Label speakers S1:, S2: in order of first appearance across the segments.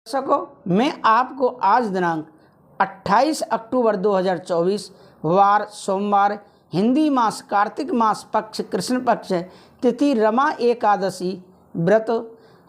S1: दर्शकों, मैं आपको आज दिनांक 28 अक्टूबर 2024 वार सोमवार, हिंदी मास कार्तिक मास पक्ष कृष्ण पक्ष तिथि रमा एकादशी व्रत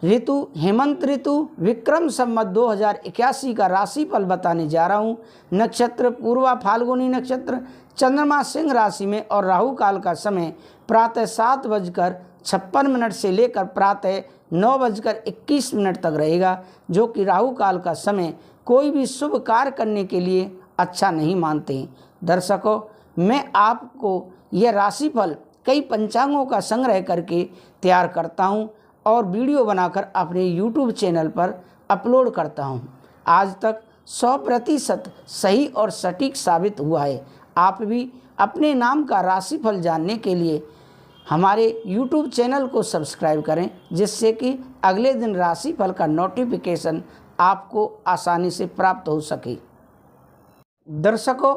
S1: ऋतु हेमंत ऋतु विक्रम संवत 2081 का राशिफल बताने जा रहा हूँ। नक्षत्र पूर्वा फाल्गुनी नक्षत्र, चंद्रमा सिंह राशि में और राहु काल का समय प्रातः 7:56 से लेकर प्रातः 9:21 तक रहेगा, जो कि राहु काल का समय कोई भी शुभ कार्य करने के लिए अच्छा नहीं मानते। दर्शकों, मैं आपको यह राशिफल कई पंचांगों का संग्रह करके तैयार करता हूं और वीडियो बनाकर अपने YouTube चैनल पर अपलोड करता हूं। आज तक 100% सही और सटीक साबित हुआ है। आप भी अपने नाम का राशिफल जानने के लिए हमारे YouTube चैनल को सब्सक्राइब करें, जिससे कि अगले दिन राशिफल का नोटिफिकेशन आपको आसानी से प्राप्त हो सके। दर्शकों,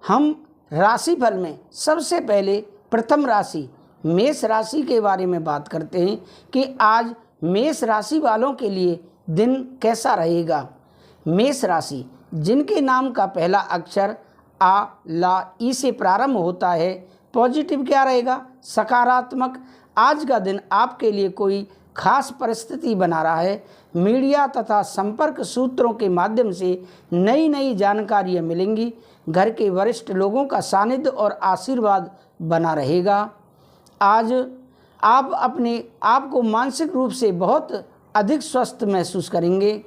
S1: हम राशिफल में सबसे पहले प्रथम राशि मेष राशि के बारे में बात करते हैं कि आज मेष राशि वालों के लिए दिन कैसा रहेगा। मेष राशि जिनके नाम का पहला अक्षर आ ला ई से प्रारंभ होता है, पॉजिटिव क्या रहेगा? सकारात्मक। आज का दिन आपके लिए कोई खास परिस्थिति बना रहा है। मीडिया तथा संपर्क सूत्रों के माध्यम से नई नई जानकारियाँ मिलेंगी। घर के वरिष्ठ लोगों का सानिध्य और आशीर्वाद बना रहेगा। आज आप अपने आप को मानसिक रूप से बहुत अधिक स्वस्थ महसूस करेंगे।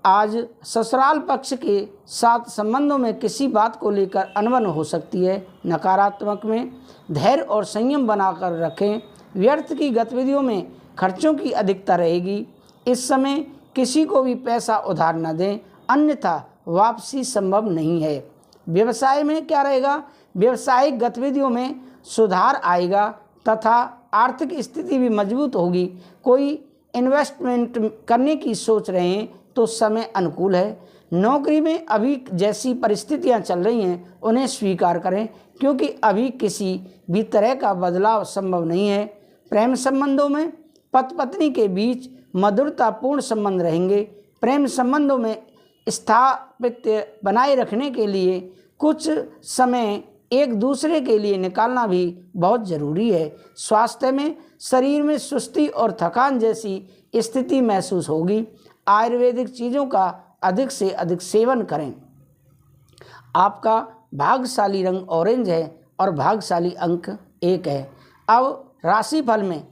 S1: आज ससुराल पक्ष के साथ संबंधों में किसी बात को लेकर अनबन हो सकती है। नकारात्मक में धैर्य और संयम बनाकर रखें। व्यर्थ की गतिविधियों में खर्चों की अधिकता रहेगी। इस समय किसी को भी पैसा उधार न दें, अन्यथा वापसी संभव नहीं है। व्यवसाय में क्या रहेगा? व्यवसायिक गतिविधियों में सुधार आएगा तथा आर्थिक स्थिति भी मजबूत होगी। कोई इन्वेस्टमेंट करने की सोच रहे हैं तो समय अनुकूल है। नौकरी में अभी जैसी परिस्थितियां चल रही हैं उन्हें स्वीकार करें, क्योंकि अभी किसी भी तरह का बदलाव संभव नहीं है। प्रेम संबंधों में पति पत्नी के बीच मधुरतापूर्ण संबंध रहेंगे। प्रेम संबंधों में स्थापित्य बनाए रखने के लिए कुछ समय एक दूसरे के लिए निकालना भी बहुत ज़रूरी है। स्वास्थ्य में शरीर में सुस्ती और थकान जैसी स्थिति महसूस होगी। आयुर्वेदिक चीज़ों का अधिक से अधिक सेवन करें। आपका भाग्यशाली रंग ऑरेंज है और भाग्यशाली अंक 1 है। अब राशिफल में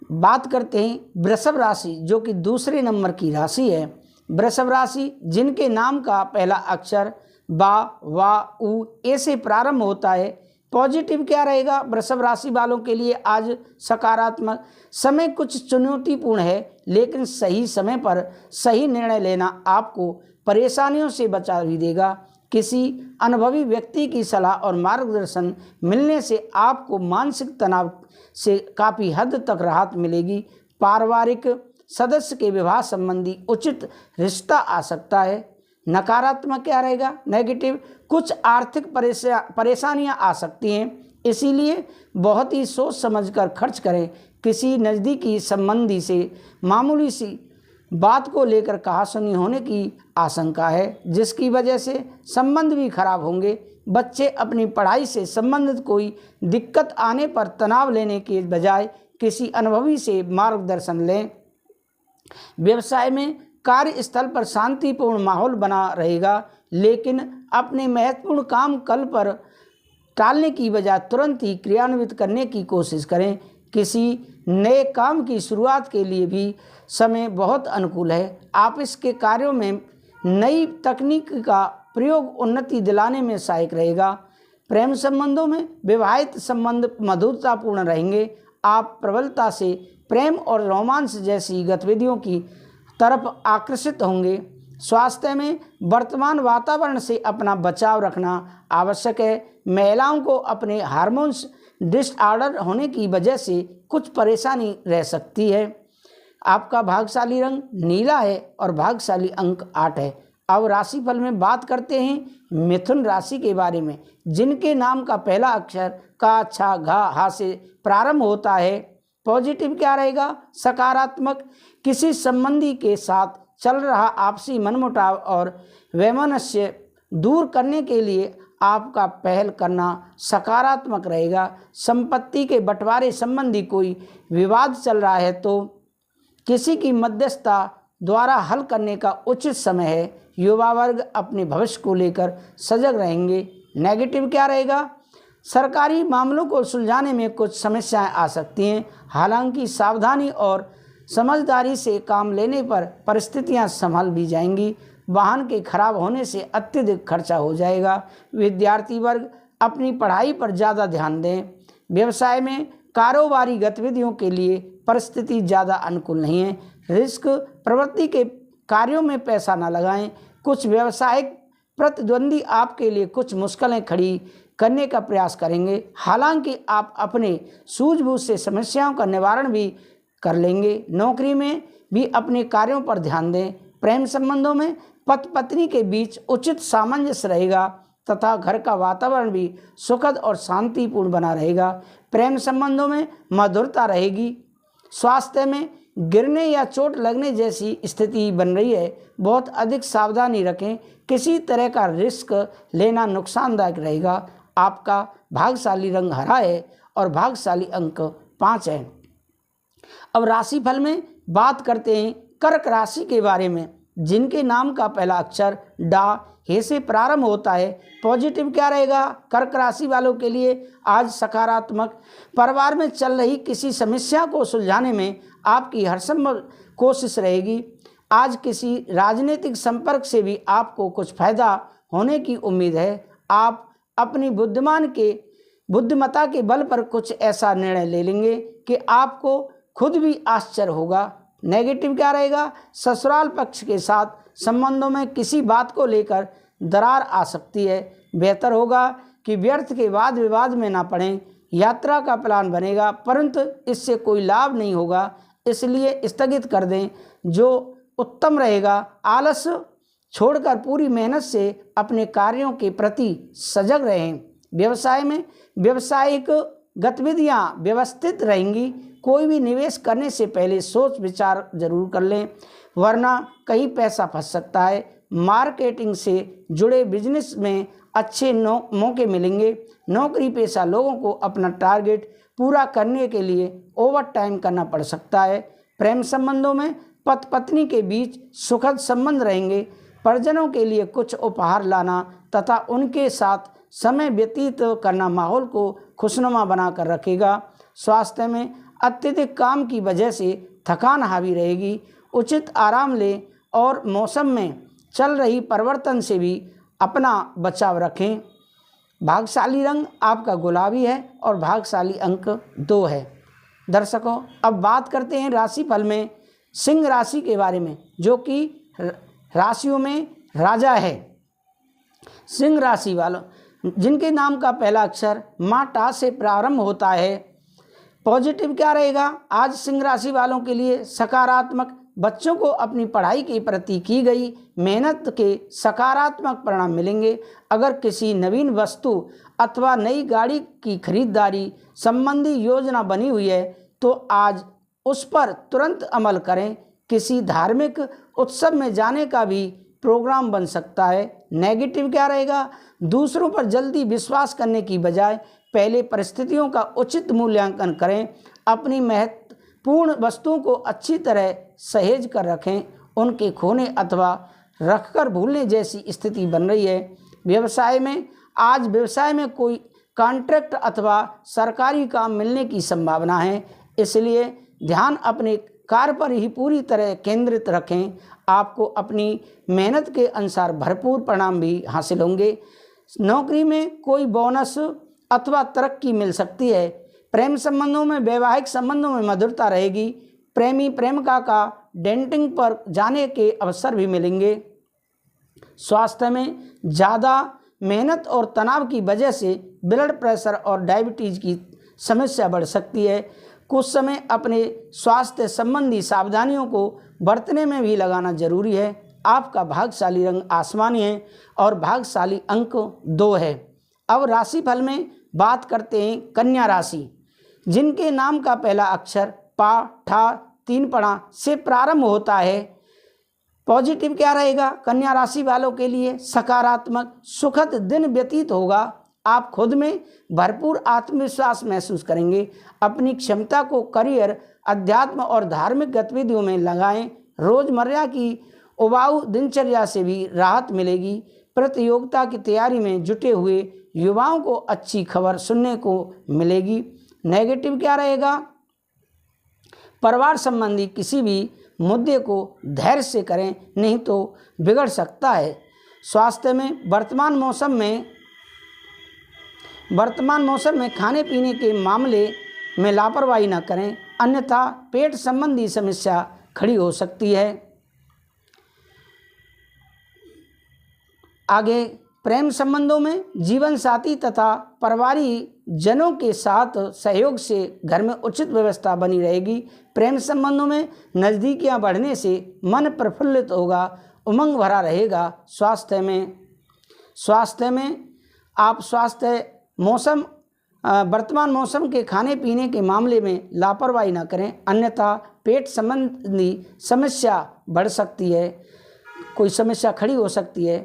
S1: बात करते हैं वृषभ राशि, जो कि दूसरे नंबर की राशि है। वृषभ राशि जिनके नाम का पहला अक्षर बा वा उ ए से प्रारंभ होता है, पॉजिटिव क्या रहेगा? वृषभ राशि वालों के लिए आज सकारात्मक। समय कुछ चुनौतीपूर्ण है, लेकिन सही समय पर सही निर्णय लेना आपको परेशानियों से बचा भी देगा। किसी अनुभवी व्यक्ति की सलाह और मार्गदर्शन मिलने से आपको मानसिक तनाव से काफ़ी हद तक राहत मिलेगी। पारिवारिक सदस्य के विवाह संबंधी उचित रिश्ता आ सकता है। नकारात्मक क्या रहेगा? नेगेटिव। कुछ आर्थिक परेशानियां आ सकती हैं, इसीलिए बहुत ही सोच समझकर खर्च करें। किसी नज़दीकी संबंधी से मामूली सी बात को लेकर कहासुनी होने की आशंका है, जिसकी वजह से संबंध भी खराब होंगे। बच्चे अपनी पढ़ाई से संबंधित कोई दिक्कत आने पर तनाव लेने के बजाय किसी अनुभवी से मार्गदर्शन लें। व्यवसाय में कार्यस्थल पर शांतिपूर्ण माहौल बना रहेगा, लेकिन अपने महत्वपूर्ण काम कल पर टालने की बजाय तुरंत ही क्रियान्वित करने की कोशिश करें। किसी नए काम की शुरुआत के लिए भी समय बहुत अनुकूल है। ऑफिस के कार्यों में नई तकनीक का प्रयोग उन्नति दिलाने में सहायक रहेगा। प्रेम संबंधों में विवाहित संबंध मधुरतापूर्ण रहेंगे। आप प्रबलता से प्रेम और रोमांस जैसी गतिविधियों की तरफ आकर्षित होंगे। स्वास्थ्य में वर्तमान वातावरण से अपना बचाव रखना आवश्यक है। महिलाओं को अपने हार्मोन्स डिसऑर्डर होने की वजह से कुछ परेशानी रह सकती है। आपका भाग्यशाली रंग नीला है और भाग्यशाली अंक 8 है। अब राशिफल में बात करते हैं मिथुन राशि के बारे में, जिनके नाम का पहला अक्षर का, छा, घा, हा से प्रारंभ होता है। पॉजिटिव क्या रहेगा? सकारात्मक। किसी संबंधी के साथ चल रहा आपसी मनमुटाव और वैमनस्य दूर करने के लिए आपका पहल करना सकारात्मक रहेगा। संपत्ति के बंटवारे संबंधी कोई विवाद चल रहा है तो किसी की मध्यस्थता द्वारा हल करने का उचित समय है। युवा वर्ग अपने भविष्य को लेकर सजग रहेंगे। नेगेटिव क्या रहेगा? सरकारी मामलों को सुलझाने में कुछ समस्याएं आ सकती हैं, हालांकि सावधानी और समझदारी से काम लेने पर परिस्थितियां संभल भी जाएंगी। वाहन के खराब होने से अत्यधिक खर्चा हो जाएगा। विद्यार्थी वर्ग अपनी पढ़ाई पर ज़्यादा ध्यान दें। व्यवसाय में कारोबारी गतिविधियों के लिए परिस्थिति ज़्यादा अनुकूल नहीं है। रिस्क प्रवृत्ति के कार्यों में पैसा न लगाएं। कुछ व्यावसायिक प्रतिद्वंदी आपके लिए कुछ मुश्किलें खड़ी करने का प्रयास करेंगे, हालांकि आप अपने सूझबूझ से समस्याओं का निवारण भी कर लेंगे। नौकरी में भी अपने कार्यों पर ध्यान दें। प्रेम संबंधों में पति पत्नी के बीच उचित सामंजस्य रहेगा तथा घर का वातावरण भी सुखद और शांतिपूर्ण बना रहेगा। प्रेम संबंधों में मधुरता रहेगी। स्वास्थ्य में गिरने या चोट लगने जैसी स्थिति बन रही है, बहुत अधिक सावधानी रखें। किसी तरह का रिस्क लेना नुकसानदायक रहेगा। आपका भाग्यशाली रंग हरा है और भाग्यशाली अंक 5 है। अब राशिफल में बात करते हैं कर्क राशि के बारे में, जिनके नाम का पहला अक्षर डा हे से प्रारंभ होता है। पॉजिटिव क्या रहेगा? कर्क राशि वालों के लिए आज सकारात्मक। परिवार में चल रही किसी समस्या को सुलझाने में आपकी हरसंभव कोशिश रहेगी। आज किसी राजनीतिक संपर्क से भी आपको कुछ फायदा होने की उम्मीद है। आप अपनी बुद्धिमत्ता के बल पर कुछ ऐसा निर्णय ले लेंगे कि आपको खुद भी आश्चर्य होगा। नेगेटिव क्या रहेगा? ससुराल पक्ष के साथ संबंधों में किसी बात को लेकर दरार आ सकती है। बेहतर होगा कि व्यर्थ के वाद विवाद में ना पड़ें। यात्रा का प्लान बनेगा परंतु इससे कोई लाभ नहीं होगा, इसलिए स्थगित कर दें, जो उत्तम रहेगा। आलस छोड़कर पूरी मेहनत से अपने कार्यों के प्रति सजग रहें। व्यवसाय में व्यावसायिक गतिविधियां व्यवस्थित रहेंगी। कोई भी निवेश करने से पहले सोच विचार जरूर कर लें, वरना कहीं पैसा फंस सकता है। मार्केटिंग से जुड़े बिजनेस में अच्छे मौके मिलेंगे। नौकरी पेशा लोगों को अपना टारगेट पूरा करने के लिए ओवर टाइम करना पड़ सकता है। प्रेम संबंधों में पति पत्नी के बीच सुखद संबंध रहेंगे। परिजनों के लिए कुछ उपहार लाना तथा उनके साथ समय व्यतीत करना माहौल को खुशनुमा बनाकर रखेगा। स्वास्थ्य में अत्यधिक काम की वजह से थकान हावी रहेगी। उचित आराम लें और मौसम में चल रही परिवर्तन से भी अपना बचाव रखें। भाग्यशाली रंग आपका गुलाबी है और भाग्यशाली अंक 2 है। दर्शकों, अब बात करते हैं राशिफल में सिंह राशि के बारे में, जो कि राशियों में राजा है। सिंह राशि वालों जिनके नाम का पहला अक्षर माँ टा से प्रारंभ होता है। पॉजिटिव क्या रहेगा? आज सिंह राशि वालों के लिए सकारात्मक। बच्चों को अपनी पढ़ाई के प्रति की गई मेहनत के सकारात्मक परिणाम मिलेंगे। अगर किसी नवीन वस्तु अथवा नई गाड़ी की खरीदारी संबंधी योजना बनी हुई है तो आज उस पर तुरंत अमल करें। किसी धार्मिक उत्सव में जाने का भी प्रोग्राम बन सकता है। नेगेटिव क्या रहेगा? दूसरों पर जल्दी विश्वास करने की बजाय पहले परिस्थितियों का उचित मूल्यांकन करें। अपनी महत्वपूर्ण वस्तुओं को अच्छी तरह सहेज कर रखें। उनके खोने अथवा रखकर भूलने जैसी स्थिति बन रही है। व्यवसाय में आज व्यवसाय में कोई कॉन्ट्रैक्ट अथवा सरकारी काम मिलने की संभावना है, इसलिए ध्यान अपने कार्य पर ही पूरी तरह केंद्रित रखें। आपको अपनी मेहनत के अनुसार भरपूर परिणाम भी हासिल होंगे। नौकरी में कोई बोनस अथवा तरक्की मिल सकती है। प्रेम संबंधों में वैवाहिक संबंधों में मधुरता रहेगी। प्रेमी प्रेमिका का डेटिंग पर जाने के अवसर भी मिलेंगे। स्वास्थ्य में ज़्यादा मेहनत और तनाव की वजह से ब्लड प्रेशर और डायबिटीज़ की समस्या बढ़ सकती है। कुछ समय अपने स्वास्थ्य संबंधी सावधानियों को बरतने में भी लगाना जरूरी है। आपका भाग्यशाली रंग आसमानी है और भाग्यशाली अंक 2 है। अब राशिफल में बात करते हैं कन्या राशि, जिनके नाम का पहला अक्षर पा ठा 3 पणा से प्रारंभ होता है। पॉजिटिव क्या रहेगा? कन्या राशि वालों के लिए सकारात्मक सुखद दिन व्यतीत होगा। आप खुद में भरपूर आत्मविश्वास महसूस करेंगे। अपनी क्षमता को करियर, अध्यात्म और धार्मिक गतिविधियों में लगाएं। रोजमर्रा की उबाऊ दिनचर्या से भी राहत मिलेगी। प्रतियोगिता की तैयारी में जुटे हुए युवाओं को अच्छी खबर सुनने को मिलेगी। नेगेटिव क्या रहेगा? परिवार संबंधी किसी भी मुद्दे को धैर्य से करें, नहीं तो बिगड़ सकता है। स्वास्थ्य में वर्तमान मौसम में खाने पीने के मामले में लापरवाही न करें, अन्यथा पेट संबंधी समस्या खड़ी हो सकती है। आगे प्रेम संबंधों में जीवन साथी तथा पारिवारिक जनों के साथ सहयोग से घर में उचित व्यवस्था बनी रहेगी। प्रेम संबंधों में नज़दीकियां बढ़ने से मन प्रफुल्लित होगा, उमंग भरा रहेगा। स्वास्थ्य में आप वर्तमान मौसम के खाने पीने के मामले में लापरवाही न करें, अन्यथा पेट संबंधी समस्या बढ़ सकती है, कोई समस्या खड़ी हो सकती है।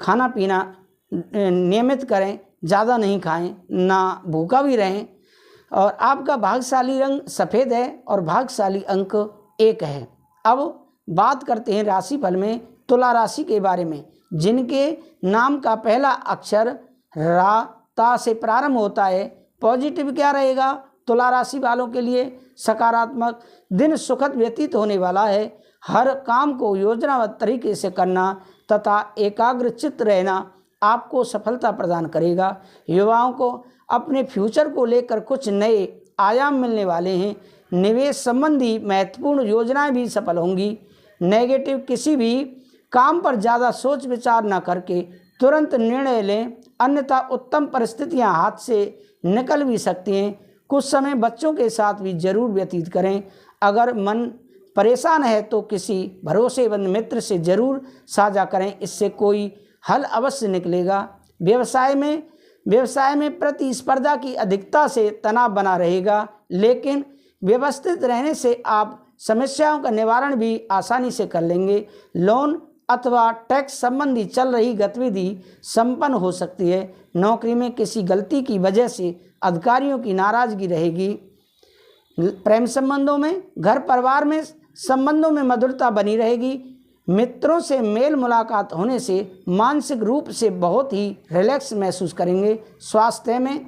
S1: खाना पीना नियमित करें, ज़्यादा नहीं खाएं, ना भूखा भी रहें। और आपका भाग्यशाली रंग सफ़ेद है और भाग्यशाली अंक 1 है। अब बात करते हैं राशिफल में तुला राशि के बारे में, जिनके नाम का पहला अक्षर रा ता से प्रारंभ होता है। पॉजिटिव क्या रहेगा? तुला राशि वालों के लिए सकारात्मक दिन सुखद व्यतीत होने वाला है। हर काम को योजनाबद्ध तरीके से करना तथा एकाग्रचित्त रहना आपको सफलता प्रदान करेगा। युवाओं को अपने फ्यूचर को लेकर कुछ नए आयाम मिलने वाले हैं। निवेश संबंधी महत्वपूर्ण योजनाएं भी सफल होंगी। नेगेटिव किसी भी काम पर ज़्यादा सोच विचार न करके तुरंत निर्णय लें, अन्यथा उत्तम परिस्थितियां हाथ से निकल भी सकती हैं। कुछ समय बच्चों के साथ भी जरूर व्यतीत करें। अगर मन परेशान है तो किसी भरोसेमंद मित्र से जरूर साझा करें, इससे कोई हल अवश्य निकलेगा। व्यवसाय में प्रतिस्पर्धा की अधिकता से तनाव बना रहेगा, लेकिन व्यवस्थित रहने से आप समस्याओं का निवारण भी आसानी से कर लेंगे। लोन अथवा टैक्स संबंधी चल रही गतिविधि संपन्न हो सकती है। नौकरी में किसी गलती की वजह से अधिकारियों की नाराजगी रहेगी। प्रेम संबंधों में घर परिवार में संबंधों में मधुरता बनी रहेगी। मित्रों से मेल मुलाकात होने से मानसिक रूप से बहुत ही रिलैक्स महसूस करेंगे। स्वास्थ्य में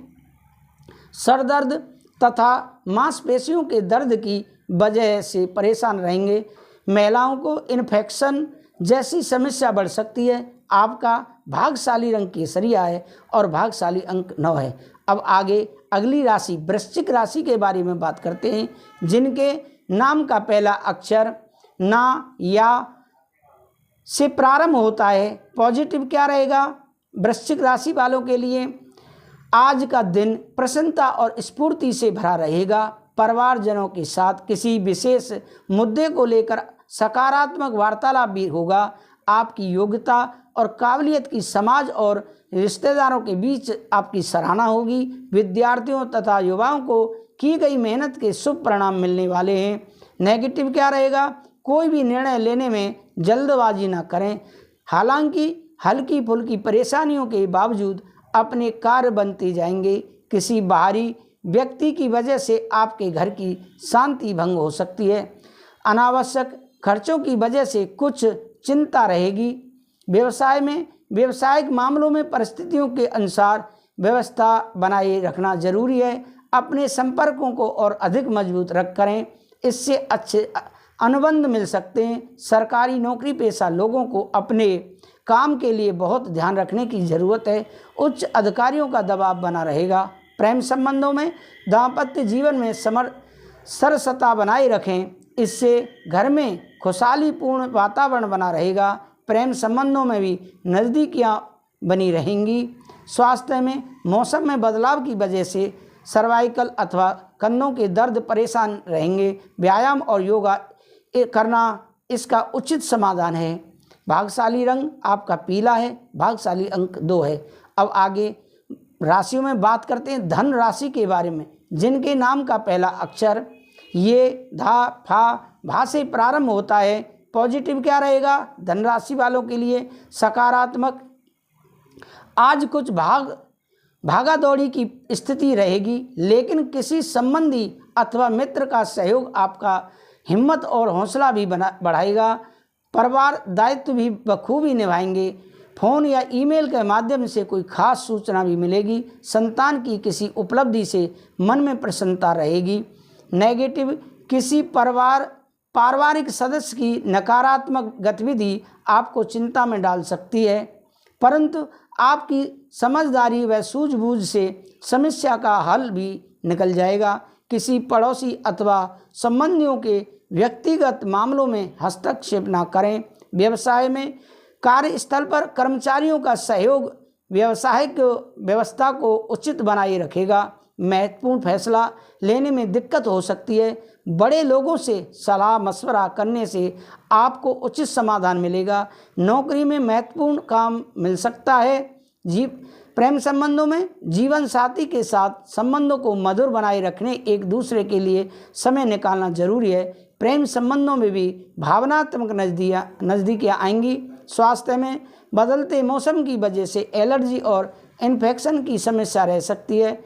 S1: सर दर्द तथा मांसपेशियों के दर्द की वजह से परेशान रहेंगे। महिलाओं को इन्फेक्शन जैसी समस्या बढ़ सकती है। आपका भाग्यशाली रंग केसरिया है और भाग्यशाली अंक 9 है। अब आगे अगली राशि वृश्चिक राशि के बारे में बात करते हैं, जिनके नाम का पहला अक्षर ना या से प्रारंभ होता है। पॉजिटिव क्या रहेगा? वृश्चिक राशि वालों के लिए आज का दिन प्रसन्नता और स्फूर्ति से भरा रहेगा। परिवारजनों के साथ किसी विशेष मुद्दे को लेकर सकारात्मक वार्तालाप भी होगा। आपकी योग्यता और काबिलियत की समाज और रिश्तेदारों के बीच आपकी सराहना होगी। विद्यार्थियों तथा युवाओं को की गई मेहनत के शुभ परिणाम मिलने वाले हैं। नेगेटिव क्या रहेगा? कोई भी निर्णय लेने में जल्दबाजी न करें। हालांकि हल्की फुल्की परेशानियों के बावजूद अपने कार्य बनते जाएंगे। किसी बाहरी व्यक्ति की वजह से आपके घर की शांति भंग हो सकती है। अनावश्यक खर्चों की वजह से कुछ चिंता रहेगी। व्यावसायिक मामलों में परिस्थितियों के अनुसार व्यवस्था बनाए रखना जरूरी है। अपने संपर्कों को और अधिक मजबूत करें, इससे अच्छे अनुबंध मिल सकते हैं। सरकारी नौकरी पेशा लोगों को अपने काम के लिए बहुत ध्यान रखने की ज़रूरत है। उच्च अधिकारियों का दबाव बना रहेगा। प्रेम संबंधों में दाम्पत्य जीवन में सरसता बनाए रखें, इससे घर में खुशहालीपूर्ण वातावरण बना रहेगा। प्रेम संबंधों में भी नज़दीकियाँ बनी रहेंगी। स्वास्थ्य में मौसम में बदलाव की वजह से सर्वाइकल अथवा कंधों के दर्द परेशान रहेंगे। व्यायाम और योगा करना इसका उचित समाधान है। भाग्यशाली रंग आपका पीला है, भाग्यशाली अंक 2 है। अब आगे राशियों में बात करते हैं धन राशि के बारे में, जिनके नाम का पहला अक्षर ये धा फा भा से प्रारंभ होता है। पॉजिटिव क्या रहेगा धनराशि वालों के लिए सकारात्मक। आज कुछ भागा दौड़ी की स्थिति रहेगी, लेकिन किसी संबंधी अथवा मित्र का सहयोग आपका हिम्मत और हौसला भी बढ़ाएगा। परिवार दायित्व भी बखूबी निभाएंगे। फ़ोन या ईमेल के माध्यम से कोई खास सूचना भी मिलेगी। संतान की किसी उपलब्धि से मन में प्रसन्नता रहेगी। नेगेटिव, किसी पारिवारिक सदस्य की नकारात्मक गतिविधि आपको चिंता में डाल सकती है, परंतु आपकी समझदारी व सूझबूझ से समस्या का हल भी निकल जाएगा। किसी पड़ोसी अथवा संबंधियों के व्यक्तिगत मामलों में हस्तक्षेप न करें। व्यवसाय में कार्यस्थल पर कर्मचारियों का सहयोग व्यावसायिक व्यवस्था को उचित बनाए रखेगा। महत्वपूर्ण फैसला लेने में दिक्कत हो सकती है। बड़े लोगों से सलाह मशवरा करने से आपको उचित समाधान मिलेगा। नौकरी में महत्वपूर्ण काम मिल सकता है। प्रेम संबंधों में जीवन साथी के साथ संबंधों को मधुर बनाए रखने एक दूसरे के लिए समय निकालना जरूरी है। प्रेम संबंधों में भी भावनात्मक नज़दीकियाँ आएंगी। स्वास्थ्य में बदलते मौसम की वजह से एलर्जी और इन्फेक्शन की समस्या रह सकती है।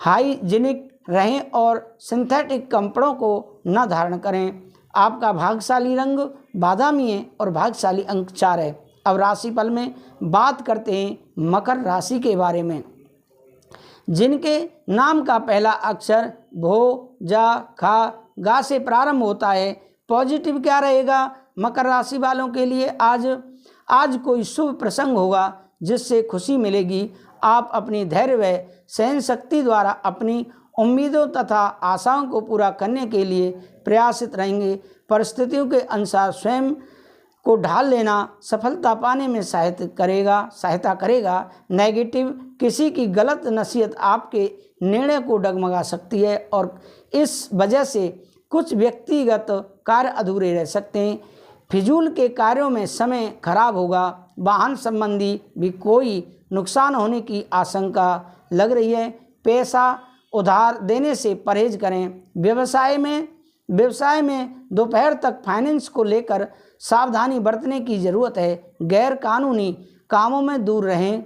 S1: हाइजीनिक रहें और सिंथेटिक कपड़ों को न धारण करें। आपका भाग्यशाली रंग बादामी है और भाग्यशाली अंक 4 है। अब राशिफल में बात करते हैं मकर राशि के बारे में, जिनके नाम का पहला अक्षर भो, जा, खा, गा से प्रारंभ होता है। पॉजिटिव क्या रहेगा मकर राशि वालों के लिए? आज कोई शुभ प्रसंग होगा जिससे खुशी मिलेगी। आप अपनी धैर्य व सहन शक्ति द्वारा अपनी उम्मीदों तथा आशाओं को पूरा करने के लिए प्रयासित रहेंगे। परिस्थितियों के अनुसार स्वयं को ढाल लेना सफलता पाने में सहायता करेगा। नेगेटिव, किसी की गलत नसीहत आपके निर्णय को डगमगा सकती है और इस वजह से कुछ व्यक्तिगत कार्य अधूरे रह सकते हैं। फिजूल के कार्यों में समय खराब होगा। वाहन संबंधी भी कोई नुकसान होने की आशंका लग रही है। पैसा उधार देने से परहेज करें। व्यवसाय में दोपहर तक फाइनेंस को लेकर सावधानी बरतने की ज़रूरत है। गैर कानूनी कार्यों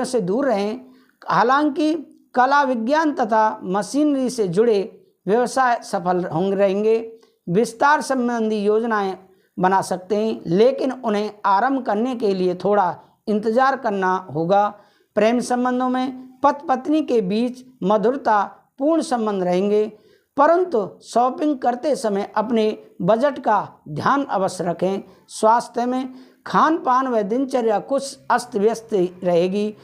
S1: से दूर रहें। हालांकि कला, विज्ञान तथा मशीनरी से जुड़े व्यवसाय सफल रहेंगे। विस्तार संबंधी योजनाएं बना सकते हैं, लेकिन उन्हें आरंभ करने के लिए थोड़ा इंतजार करना होगा। प्रेम संबंधों में पति पत्नी के बीच मधुरता पूर्ण संबंध रहेंगे, परंतु शॉपिंग करते समय अपने बजट का ध्यान अवश्य रखें। स्वास्थ्य में खान पान व दिनचर्या कुछ अस्त व्यस्त रहेगी।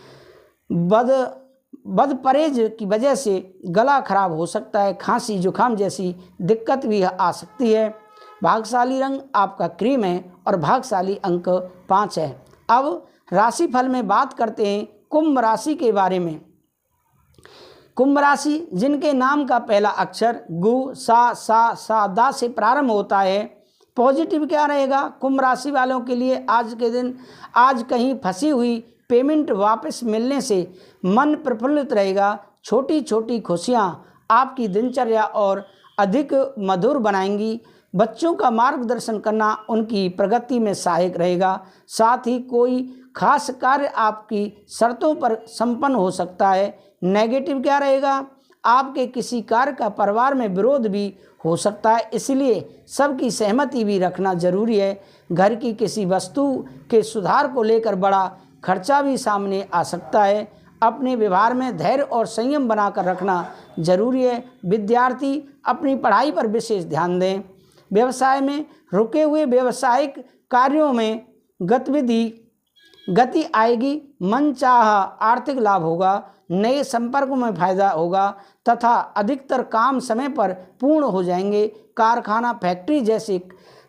S1: बद परहेज की वजह से गला खराब हो सकता है। खांसी जुकाम जैसी दिक्कत भी आ सकती है। भाग्यशाली रंग आपका क्रीम है और भाग्यशाली अंक 5 है। अब राशिफल में बात करते हैं कुंभ राशि के बारे में। कुंभ राशि, जिनके नाम का पहला अक्षर गु, सा, दा से प्रारंभ होता है। पॉजिटिव क्या रहेगा कुंभ राशि वालों के लिए? आज कहीं फंसी हुई पेमेंट वापस मिलने से मन प्रफुल्लित रहेगा। छोटी छोटी खुशियाँ आपकी दिनचर्या और अधिक मधुर बनाएंगी। बच्चों का मार्गदर्शन करना उनकी प्रगति में सहायक रहेगा। साथ ही कोई खास कार्य आपकी शर्तों पर संपन्न हो सकता है। नेगेटिव क्या रहेगा? आपके किसी कार्य का परिवार में विरोध भी हो सकता है, इसलिए सबकी सहमति भी रखना जरूरी है। घर की किसी वस्तु के सुधार को लेकर बड़ा खर्चा भी सामने आ सकता है। अपने व्यवहार में धैर्य और संयम बनाकर रखना जरूरी है। विद्यार्थी अपनी पढ़ाई पर विशेष ध्यान दें। व्यवसाय में रुके हुए व्यावसायिक कार्यों में गति आएगी। मनचाहा आर्थिक लाभ होगा। नए संपर्कों में फायदा होगा तथा अधिकतर काम समय पर पूर्ण हो जाएंगे। कारखाना, फैक्ट्री जैसे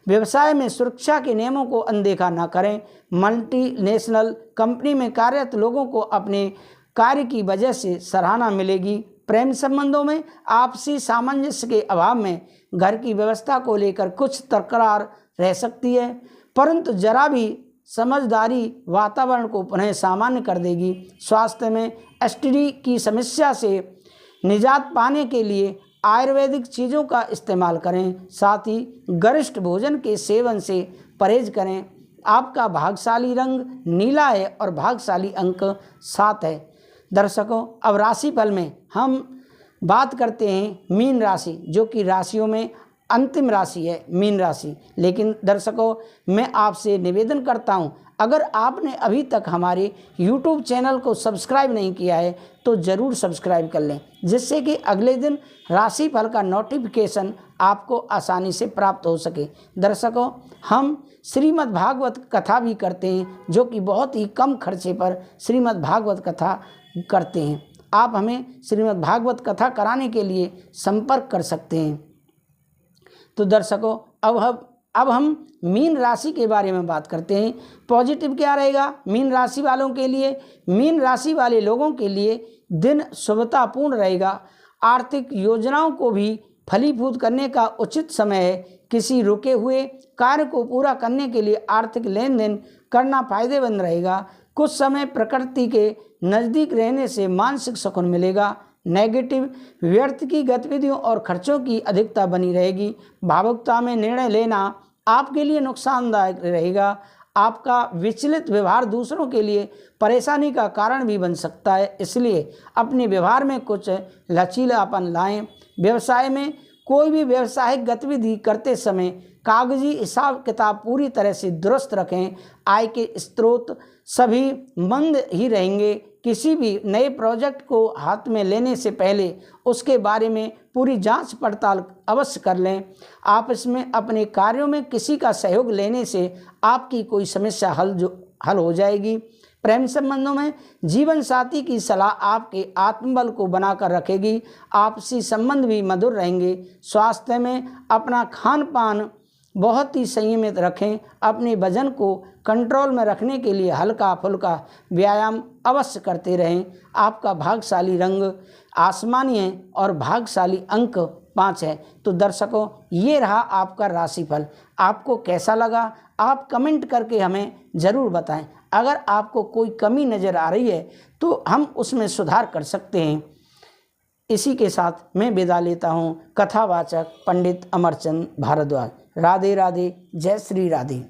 S1: व्यवसाय में सुरक्षा के नियमों को अनदेखा न करें। मल्टीनेशनल कंपनी में कार्यरत लोगों को अपने कार्य की वजह से सराहना मिलेगी। प्रेम संबंधों में आपसी सामंजस्य के अभाव में घर की व्यवस्था को लेकर कुछ तकरार रह सकती है, परंतु जरा भी समझदारी वातावरण को पुनः सामान्य कर देगी। स्वास्थ्य में एसटीडी की समस्या से निजात पाने के लिए आयुर्वेदिक चीज़ों का इस्तेमाल करें, साथ ही गरिष्ठ भोजन के सेवन से परहेज करें। आपका भाग्यशाली रंग नीला है और भाग्यशाली अंक 7 है। दर्शकों, अब राशिफल में हम बात करते हैं मीन राशि, जो कि राशियों में अंतिम राशि है मीन राशि। लेकिन दर्शकों, मैं आपसे निवेदन करता हूं, अगर आपने अभी तक हमारे YouTube चैनल को सब्सक्राइब नहीं किया है तो ज़रूर सब्सक्राइब कर लें, जिससे कि अगले दिन राशिफल का नोटिफिकेशन आपको आसानी से प्राप्त हो सके। दर्शकों, हम श्रीमद् भागवत कथा भी करते हैं, जो कि बहुत ही कम खर्चे पर श्रीमद् भागवत कथा करते हैं। आप हमें श्रीमद् भागवत कथा कराने के लिए संपर्क कर सकते हैं। तो दर्शकों, अब हम मीन राशि के बारे में बात करते हैं। पॉजिटिव क्या रहेगा मीन राशि वालों के लिए? मीन राशि वाले लोगों के लिए दिन शुभतापूर्ण रहेगा। आर्थिक योजनाओं को भी फलीभूत करने का उचित समय है। किसी रुके हुए कार्य को पूरा करने के लिए आर्थिक लेन देन करना फायदेमंद रहेगा। कुछ समय प्रकृति के नज़दीक रहने से मानसिक सुकून मिलेगा। नेगेटिव व्यर्थ की गतिविधियों और खर्चों की अधिकता बनी रहेगी। भावुकता में निर्णय लेना आपके लिए नुकसानदायक रहेगा। आपका विचलित व्यवहार दूसरों के लिए परेशानी का कारण भी बन सकता है, इसलिए अपने व्यवहार में कुछ लचीलापन लाएं। व्यवसाय में कोई भी व्यावसायिक गतिविधि करते समय कागजी हिसाब किताब पूरी तरह से दुरुस्त रखें। आय के स्रोत सभी मंद ही रहेंगे। किसी भी नए प्रोजेक्ट को हाथ में लेने से पहले उसके बारे में पूरी जांच पड़ताल अवश्य कर लें। आपस में अपने कार्यों में किसी का सहयोग लेने से आपकी कोई समस्या हल हो जाएगी। प्रेम संबंधों में जीवन साथी की सलाह आपके आत्मबल को बनाकर रखेगी। आपसी संबंध भी मधुर रहेंगे। स्वास्थ्य में अपना खान पान बहुत ही संयमित रखें। अपने वजन को कंट्रोल में रखने के लिए हल्का फुल्का व्यायाम अवश्य करते रहें। आपका भाग्यशाली रंग आसमानी है और भाग्यशाली अंक 5 है। तो दर्शकों, ये रहा आपका राशिफल। आपको कैसा लगा आप कमेंट करके हमें ज़रूर बताएं। अगर आपको कोई कमी नज़र आ रही है तो हम उसमें सुधार कर सकते हैं। इसी के साथ मैं विदा लेता हूँ। कथावाचक पंडित अमरचंद भारद्वाज। राधे राधे, जय श्री राधे।